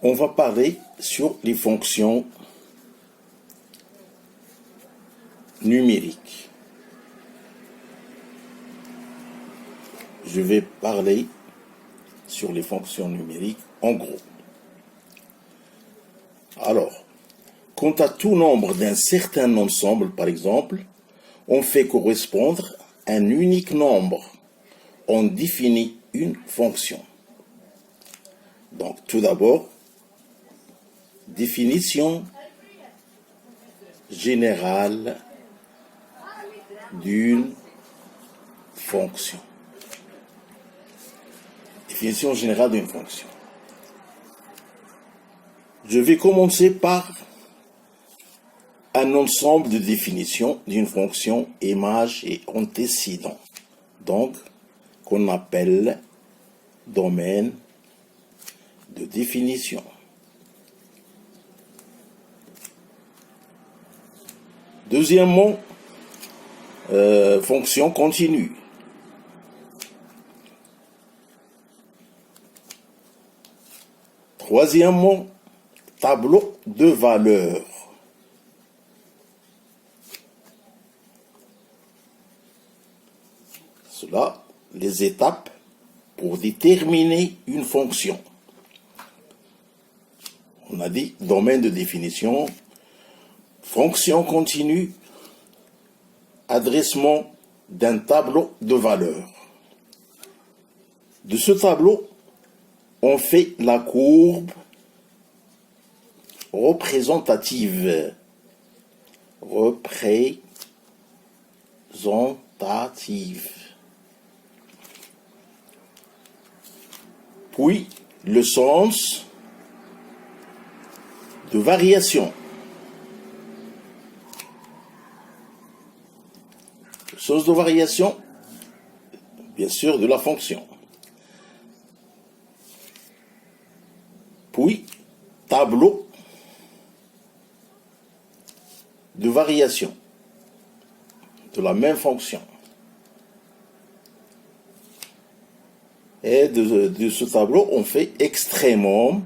On va parler sur les fonctions numériques. Je vais parler sur les fonctions numériques en gros. Alors, quant à tout nombre d'un certain ensemble, par exemple, on fait correspondre un unique nombre. On définit une fonction. Donc, tout d'abord, définition générale d'une fonction. Définition générale d'une fonction. Je vais commencer par un ensemble de définitions d'une fonction image et antécédent, donc qu'on appelle domaine de définition. Deuxièmement, fonction continue. Troisièmement, tableau de valeurs. Cela, les étapes pour déterminer une fonction. On a dit domaine de définition, fonction continue, adressement d'un tableau de valeurs. De ce tableau, on fait la courbe représentative. Puis, le sens de variation. Le sens de variation, bien sûr, de la fonction. Puis, tableau de variation de la même fonction. Et de ce tableau, on fait extrêmum,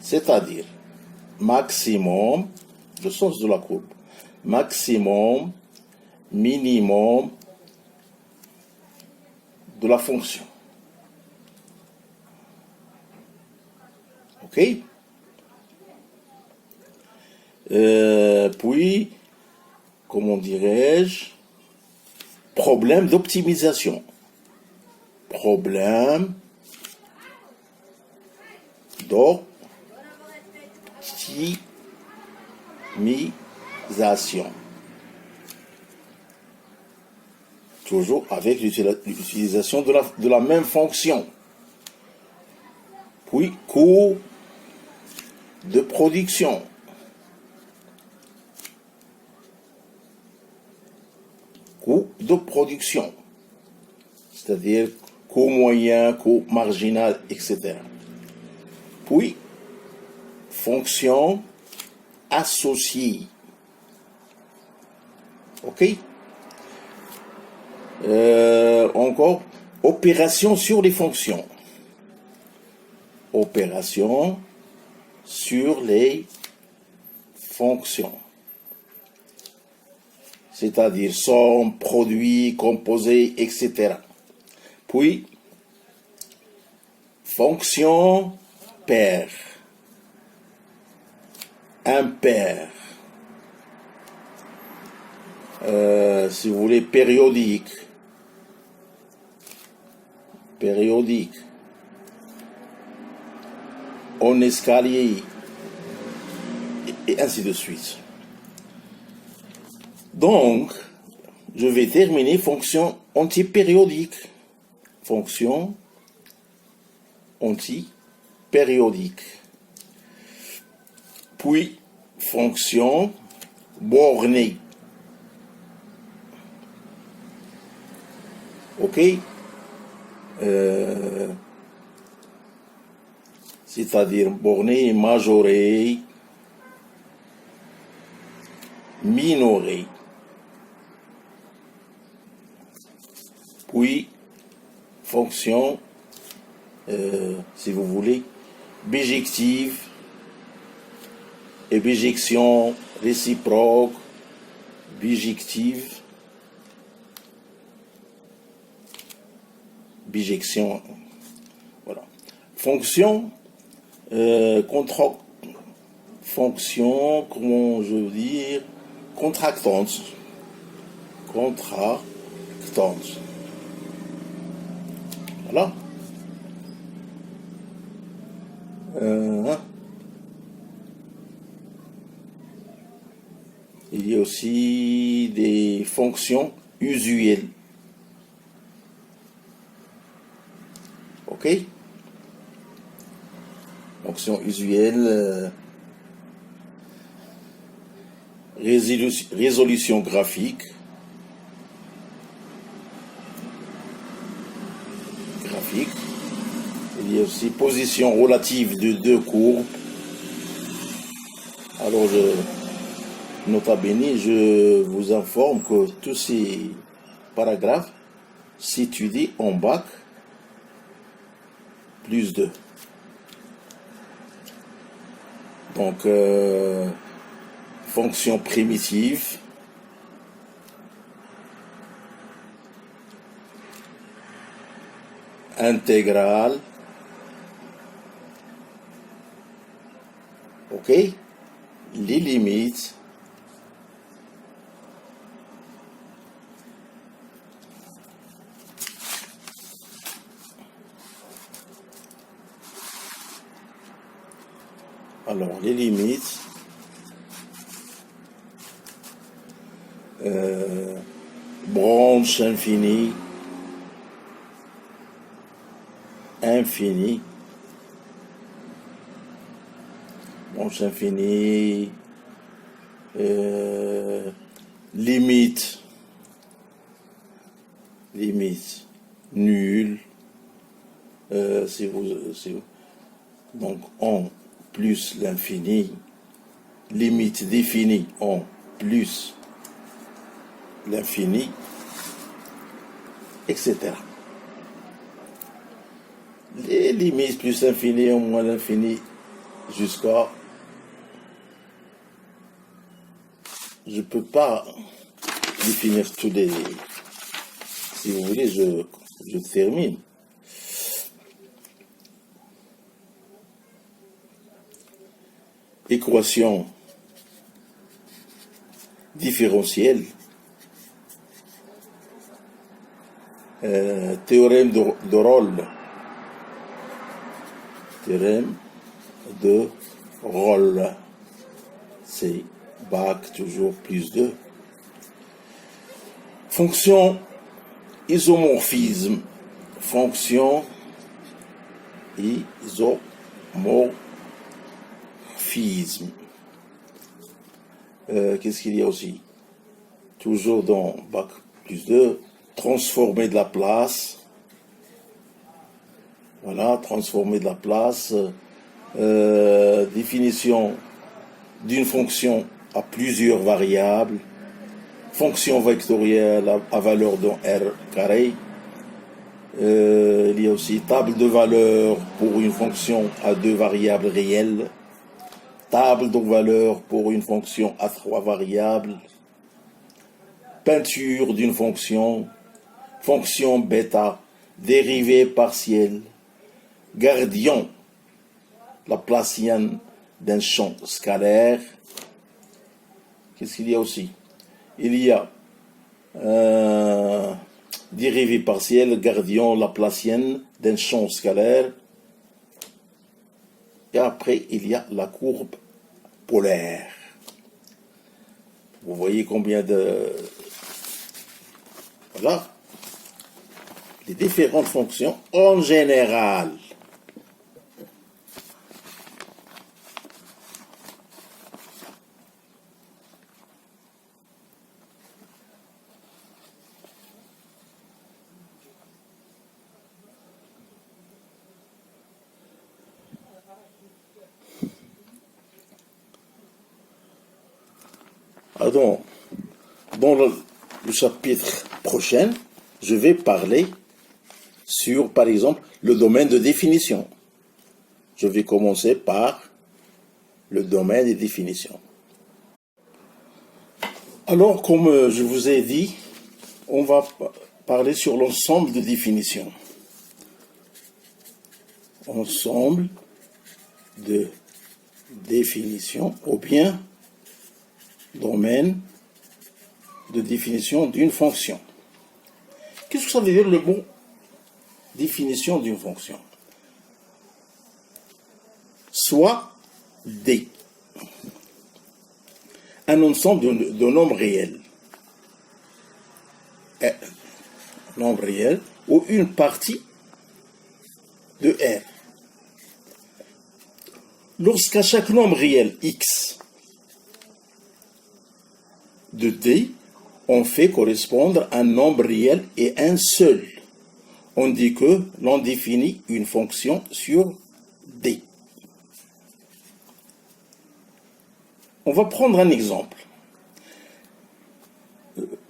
c'est-à-dire maximum, le sens de la courbe, maximum, minimum de la fonction. OK? Puis, comment dirais-je, problème d'optimisation. Problème d'optimisation. Toujours avec l'utilisation de la même fonction. Puis, coût de production. Coût de production, c'est-à-dire coût moyen, coût marginal, etc. Puis, fonction associée. OK? Encore, opération sur les fonctions. Opération sur les fonctions. C'est-à-dire somme, produit, composé, etc. Puis, fonction paire, impair, si vous voulez, périodique, en escalier, et ainsi de suite. Donc, je vais terminer fonction antipériodique. Fonction antipériodique. Puis, fonction bornée. OK? C'est-à-dire bornée, majorée, minorée. puis fonction, si vous voulez, bijective et bijection réciproque, bijective, bijection, voilà. Fonction, fonction, comment je veux dire, contractante. Contractante. Voilà. Il y a aussi des fonctions usuelles. Ok? Fonctions usuelles. Résolution graphique. Il y a aussi position relative de deux courbes. Alors, nota bene, je vous informe que tous ces paragraphes s'étudient en bac plus 2. Donc, fonction primitive, intégrale, ok, les limites, alors les limites, branche infinie, branche infinie, limite nulle, donc en plus l'infini, limite définie en plus l'infini, etc. Les limites plus l'infini en moins l'infini jusqu'à... Je ne peux pas définir tous les... Si vous voulez, je termine. Équation différentielle. Théorème de Rolle. Théorème de Rolle. C'est bac toujours plus 2. Fonction isomorphisme. Fonction isomorphisme. Qu'est-ce qu'il y a aussi? Toujours dans bac plus 2. Transformer de la place. Voilà, transformer de la place. Définition d'une fonction à plusieurs variables. Fonction vectorielle à valeur dans R carré. Il y a aussi table de valeur pour une fonction à 2 variables réelles. Table de valeur pour une fonction à 3 variables. Peinture d'une fonction. Fonction bêta. Dérivée partielle. Gradient laplacien d'un champ scalaire. Qu'est-ce qu'il y a aussi? Il y a dérivée partielle, gradient laplacienne d'un champ scalaire. Et après, il y a la courbe polaire. Vous voyez combien de... Voilà. Les différentes fonctions en général. Alors, dans le chapitre prochain, je vais parler sur, par exemple, le domaine de définition. Je vais commencer par le domaine des définitions. Alors, comme je vous ai dit, on va parler sur l'ensemble de définitions. Ensemble de définitions, ou bien domaine de définition d'une fonction. Qu'est-ce que ça veut dire le mot définition d'une fonction? Soit D, un ensemble de nombres réels, nombre réel, ou une partie de R. Lorsqu'à chaque nombre réel X de D, on fait correspondre un nombre réel et un seul. On dit que l'on définit une fonction sur D. On va prendre un exemple.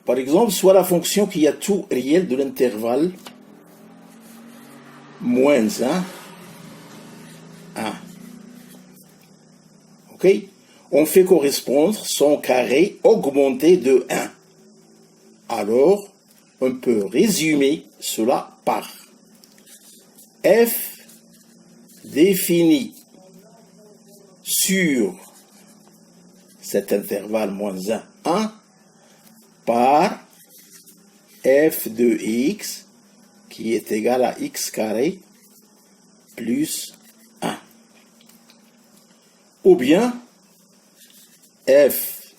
Par exemple, soit la fonction qui a tout réel de l'intervalle moins 1, 1. OK? On fait correspondre son carré augmenté de 1. Alors, on peut résumer cela par f défini sur cet intervalle moins 1, 1 par f de x qui est égal à x carré plus 1. Ou bien f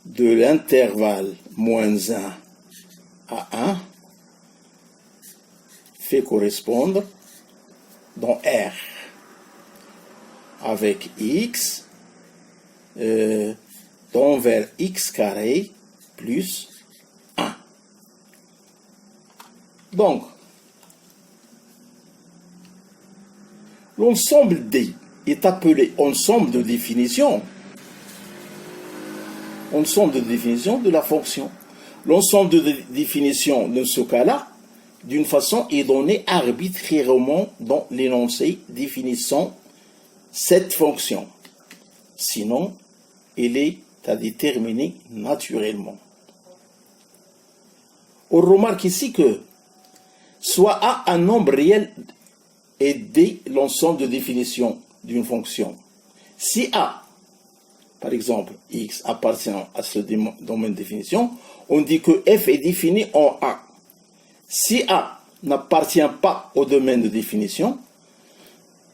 de l'intervalle moins 1 à 1 fait correspondre dans R avec x tend vers x carré plus 1. Donc, l'ensemble D est appelé ensemble de définition de la fonction. L'ensemble de définition de ce cas-là, d'une façon, est donné arbitrairement dans l'énoncé définissant cette fonction. Sinon, elle est à déterminer naturellement. On remarque ici que soit A un nombre réel et D l'ensemble de définition d'une fonction. Si A, par exemple, X appartenant à ce domaine de définition, on dit que F est défini en A. Si A n'appartient pas au domaine de définition,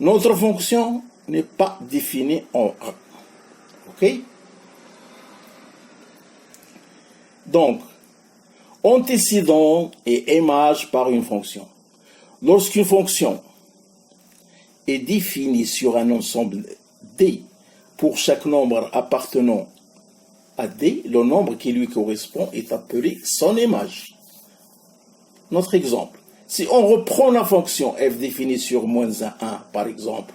notre fonction n'est pas définie en A. OK? Donc, antécédent et image par une fonction. Lorsqu'une fonction est définie sur un ensemble D pour chaque nombre appartenant à D, le nombre qui lui correspond est appelé son image. Notre exemple, si on reprend la fonction f définie sur moins 1, 1, par exemple,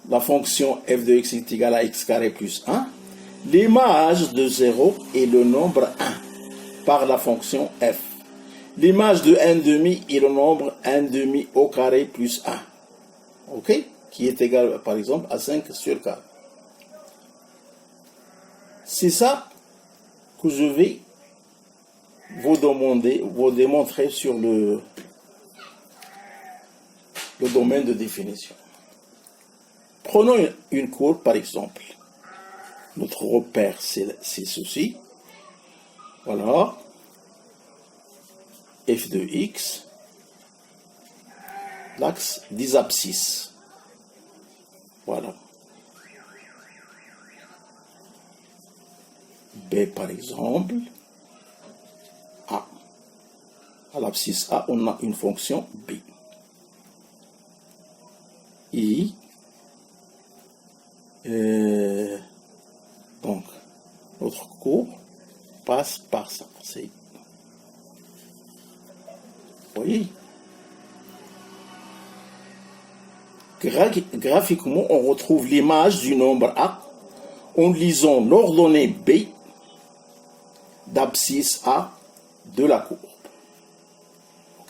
la fonction f de x est égale à x carré plus 1, l'image de 0 est le nombre 1 par la fonction f. L'image de 1 demi est le nombre 1 demi au carré plus 1. OK? Qui est égal, par exemple, à 5 sur 4. C'est ça que je vais vous démontrer sur le domaine de définition. Prenons une courbe, par exemple. Notre repère, c'est ceci. Voilà. F de x, l'axe des abscisses. Voilà. B, par exemple, A. À l'abscisse A, on a une fonction B. I. Donc, notre cours passe par ça. Vous voyez? Graphiquement, on retrouve l'image du nombre A en lisant l'ordonnée B d'abscisse A de la courbe.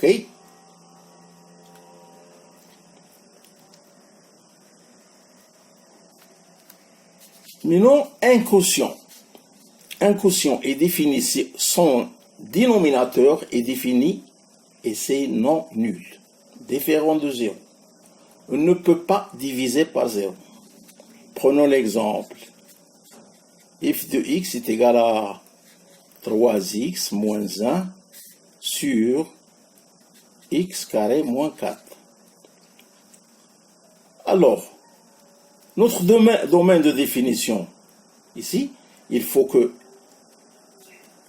OK? Maintenant, un quotient. Un quotient est défini si son dénominateur est défini et c'est non nul, différent de 0. On ne peut pas diviser par 0. Prenons l'exemple. F de x est égal à 3x moins 1 sur x carré moins 4. Alors, notre domaine de définition, ici, il faut que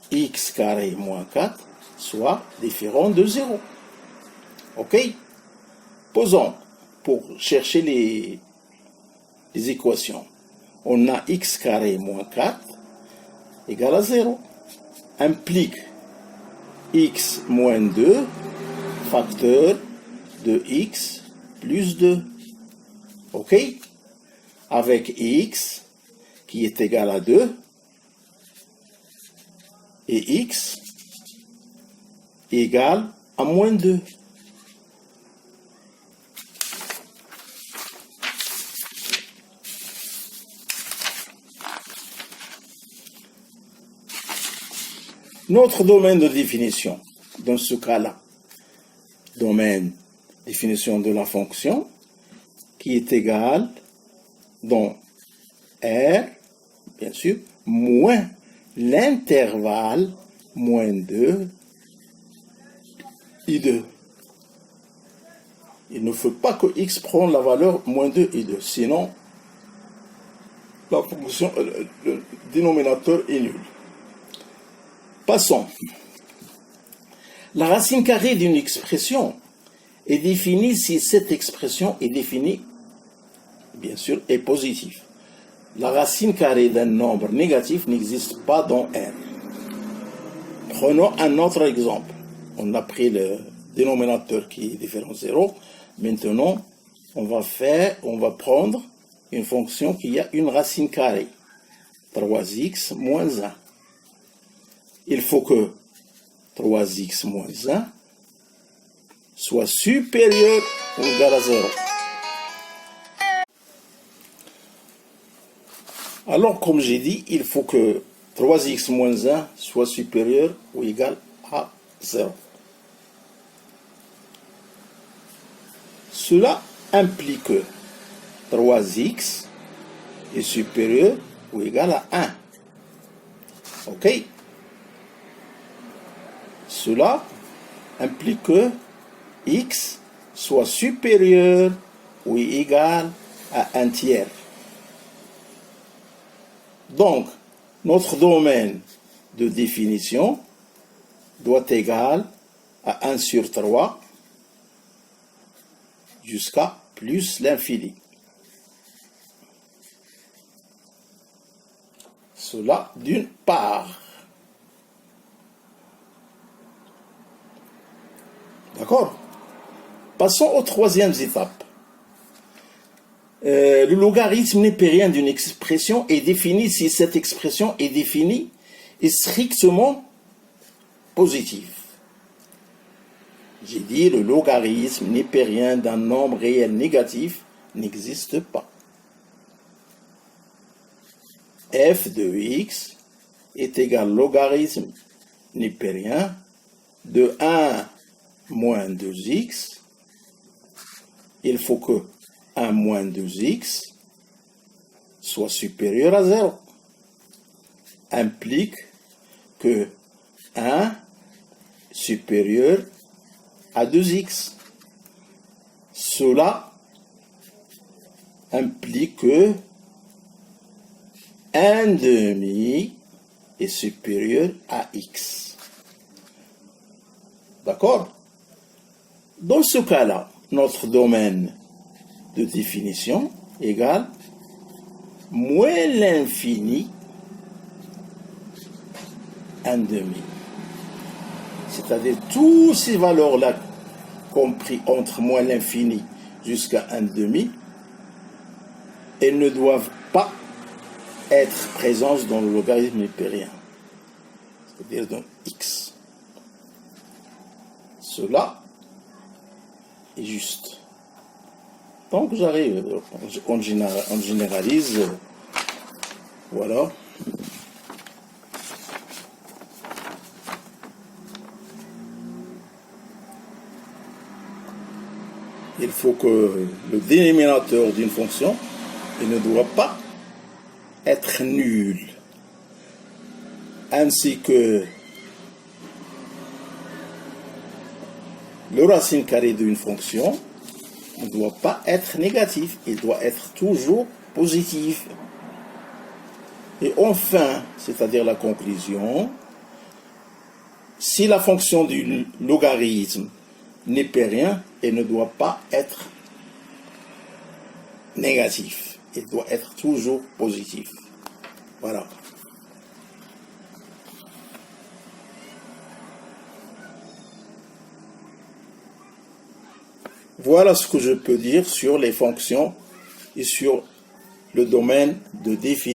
x carré moins 4 soit différent de 0. OK? Posons, pour chercher les équations, on a x carré moins 4 égale à 0. Implique x moins 2 facteur de x plus 2. OK? Avec x qui est égal à 2 et x égale à moins 2. Notre domaine de définition, dans ce cas-là, domaine définition de la fonction, qui est égal dans R, bien sûr, moins l'intervalle moins 2 et 2. Il ne faut pas que x prenne la valeur moins 2 et 2, sinon la fonction, le dénominateur est nul. Passons. La racine carrée d'une expression est définie si cette expression est définie, bien sûr, est positive. La racine carrée d'un nombre négatif n'existe pas dans R. Prenons un autre exemple. On a pris le dénominateur qui est différent de 0. Maintenant, on va prendre une fonction qui a une racine carrée. 3x moins 1. Il faut que 3x moins 1 soit supérieur ou égal à 0. Alors, comme j'ai dit, il faut que 3x moins 1 soit supérieur ou égal à 0. Cela implique que 3x est supérieur ou égal à 1. OK? Cela implique que x soit supérieur ou égal à 1 tiers. Donc, notre domaine de définition doit être égal à 1 sur 3 jusqu'à plus l'infini. Cela d'une part. D'accord? Passons aux troisième étape. Le logarithme népérien d'une expression est défini si cette expression est définie et strictement positive. J'ai dit le logarithme népérien d'un nombre réel négatif n'existe pas. F de x est égal au logarithme népérien de 1 moins 2x. Il faut que 1 moins 2x soit supérieur à 0. Implique que 1 supérieur à 2x. Cela implique que 1 demi est supérieur à x. D'accord? Dans ce cas-là, notre domaine de définition égale moins l'infini 1 demi. C'est-à-dire toutes ces valeurs-là compris entre moins l'infini jusqu'à 1 demi, elles ne doivent pas être présentes dans le logarithme népérien, c'est-à-dire dans x. cela est juste. Donc j'arrive, on généralise, voilà. Il faut que le dénominateur d'une fonction, il ne doit pas être nul, ainsi que le racine carrée d'une fonction ne doit pas être négatif, il doit être toujours positif. Et enfin, c'est-à-dire la conclusion, si la fonction du logarithme n'est pas rien, elle ne doit pas être négatif, il doit être toujours positif. Voilà. Voilà ce que je peux dire sur les fonctions et sur le domaine de définition.